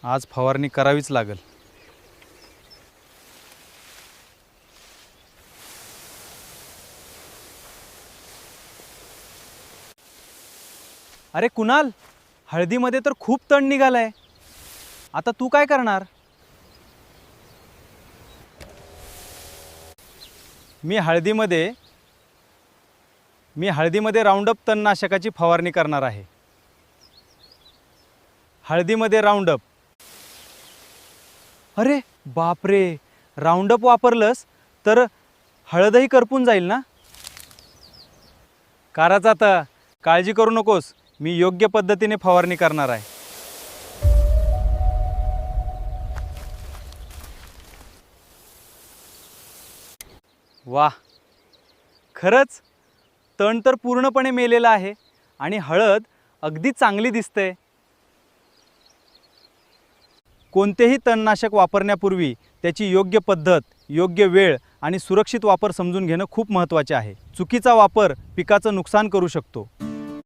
आज फवारणी करावीच लागेल. अरे कुणाल, हळदीमध्ये तर खूप तण निघालाय. आता तू काय करणार? मी हळदीमध्ये राऊंडअप तणनाशकाची फवारणी करणार आहे. हळदीमध्ये राऊंडअप. अरे बापरे, राऊंडअप वापरलंस तर हळदही करपून जाईल ना? कराच आता, काळजी करू नकोस. मी योग्य पद्धतीने फवारणी करणार आहे. वाह, खरंच तण तर पूर्णपणे मेलेलं आहे आणि हळद अगदी चांगली दिसते. कोणतेही तणनाशक वापरण्यापूर्वी त्याची योग्य पद्धत, योग्य वेळ आणि सुरक्षित वापर समजून घेणं खूप महत्त्वाचे आहे. चुकीचा वापर पिकाचं नुकसान करू शकतो.